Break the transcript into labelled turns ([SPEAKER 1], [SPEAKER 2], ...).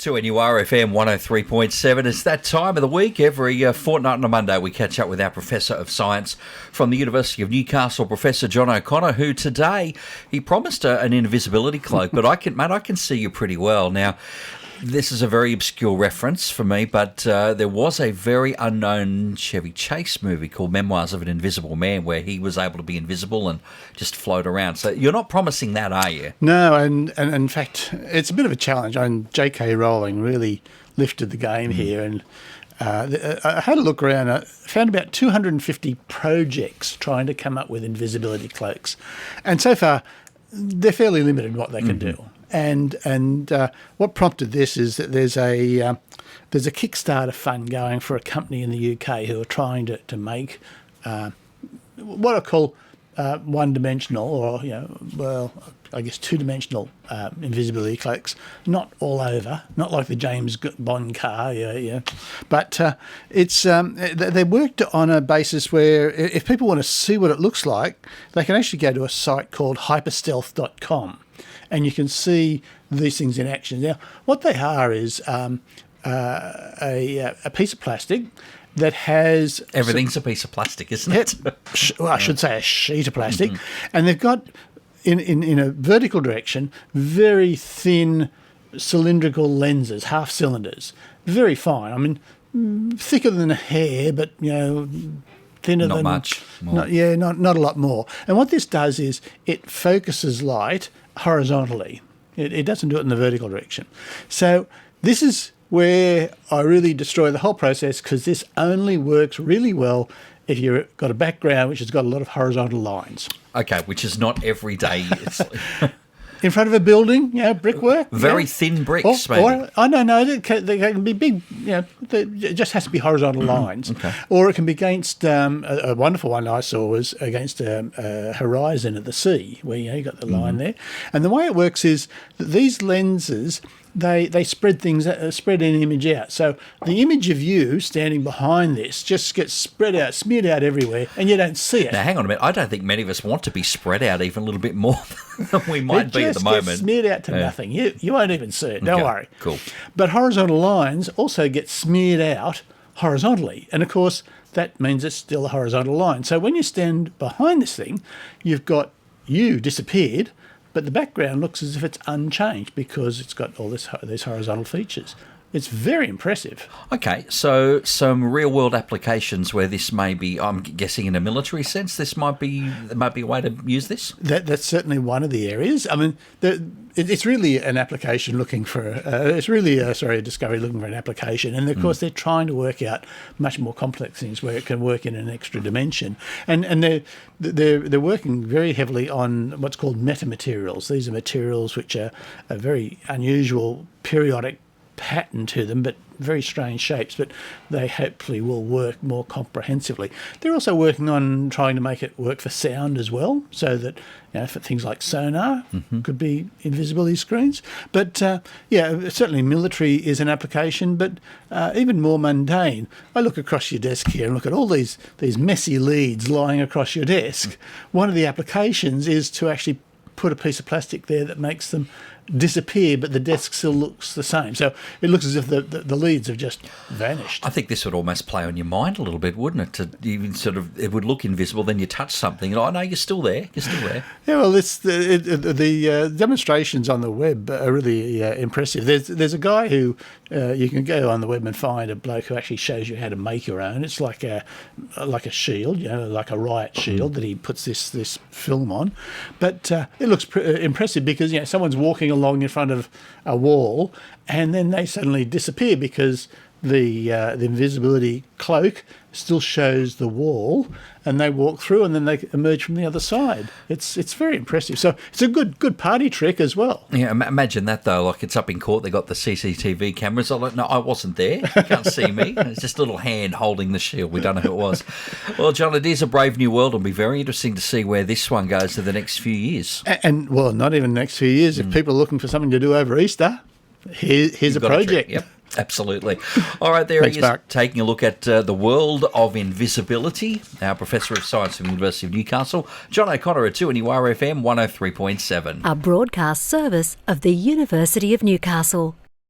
[SPEAKER 1] To NURFM 103.7. It's that time of the week. Every fortnight on a Monday, we catch up with our Professor of Science from the University of Newcastle, Professor John O'Connor, who today, he promised an invisibility cloak, but I can see you pretty well. Now, this is a very obscure reference for me, but there was a very unknown Chevy Chase movie called Memoirs of an Invisible Man where he was able to be invisible and just float around. So you're not promising that, are you?
[SPEAKER 2] No, and in fact, it's a bit of a challenge. J.K. Rowling really lifted the game here, and I had a look around. I found about 250 projects trying to come up with invisibility cloaks, and so far they're fairly limited in what they can do. And what prompted this is that there's a Kickstarter fund going for a company in the UK who are trying to make what I call one-dimensional, or I guess two-dimensional invisibility cloaks. Not all over, not like the James Bond car, but it's they worked on a basis where if people want to see what it looks like, they can actually go to a site called hyperstealth.com. And you can see these things in action. Now, what they are is a piece of plastic that has...
[SPEAKER 1] Everything's a piece of plastic, isn't it?
[SPEAKER 2] Well, I should say a sheet of plastic. And they've got, in a vertical direction, very thin cylindrical lenses, half cylinders. Very fine. I mean, thicker than a hair, but, thinner
[SPEAKER 1] not
[SPEAKER 2] than...
[SPEAKER 1] much more.
[SPEAKER 2] Not a lot more. And what this does is it focuses light horizontally. It doesn't do it in the vertical direction. So this is where I really destroy the whole process, because this only works really well if you've got a background which has got a lot of horizontal lines.
[SPEAKER 1] Okay, which is not every day. It's
[SPEAKER 2] in front of a building, brickwork.
[SPEAKER 1] Very thin bricks, maybe.
[SPEAKER 2] No, they can be big, it just has to be horizontal lines.
[SPEAKER 1] Okay.
[SPEAKER 2] Or it can be against, a wonderful one I saw was against a horizon at the sea, where you got the line there. And the way it works is that these lenses, they spread an image out. So the image of you standing behind this just gets spread out, smeared out everywhere, and you don't see it.
[SPEAKER 1] Now, hang on a minute. I don't think many of us want to be spread out even a little bit more than we might be at the moment.
[SPEAKER 2] It just gets smeared out to nothing. You won't even see it. Don't worry.
[SPEAKER 1] Cool.
[SPEAKER 2] But horizontal lines also get smeared out horizontally. And, of course, that means it's still a horizontal line. So when you stand behind this thing, you've got you disappeared, but the background looks as if it's unchanged because it's got all these horizontal features. It's very impressive.
[SPEAKER 1] Okay, so some real-world applications where this may be, I'm guessing in a military sense, there might be a way to use this?
[SPEAKER 2] That's certainly one of the areas. I mean, it's really an application looking for, a discovery looking for an application. And, of course, they're trying to work out much more complex things where it can work in an extra dimension. And they're working very heavily on what's called metamaterials. These are materials which are a very unusual periodic pattern to them, but very strange shapes, but they hopefully will work more comprehensively. They're also working on trying to make it work for sound as well, so that for things like sonar could be invisibility screens. But certainly military is an application, but even more mundane. I look across your desk here and look at all these messy leads lying across your desk. One of the applications is to actually put a piece of plastic there that makes them disappear, but the desk still looks the same. So it looks as if the leads have just vanished.
[SPEAKER 1] I think this would almost play on your mind a little bit, wouldn't it? It would look invisible, then you touch something, and no, you're still there. You're still there.
[SPEAKER 2] Yeah, well, the demonstrations on the web are really impressive. There's a guy who you can go on the web and find a bloke who actually shows you how to make your own. It's like a shield, like a riot shield that he puts this film on. But it looks impressive because someone's walking along in front of a wall, and then they suddenly disappear because the invisibility cloak still shows the wall, and they walk through, and then they emerge from the other side. It's very impressive. So it's a good party trick as well.
[SPEAKER 1] Yeah, imagine that though. Like it's up in court, they got the CCTV cameras. I'm like, no, I wasn't there. You can't see me. It's just a little hand holding the shield. We don't know who it was. Well, John, it is a brave new world. It'll be very interesting to see where this one goes in the next few years.
[SPEAKER 2] And well, not even the next few years. If people are looking for something to do over Easter, here's a project.
[SPEAKER 1] Yep. Absolutely. All right, there
[SPEAKER 2] Thanks,
[SPEAKER 1] he is,
[SPEAKER 2] Mark.
[SPEAKER 1] taking a look at the world of invisibility. Our Professor of Science from the University of Newcastle, John O'Connor at 2NURFM 103.7.
[SPEAKER 3] A broadcast service of the University of Newcastle.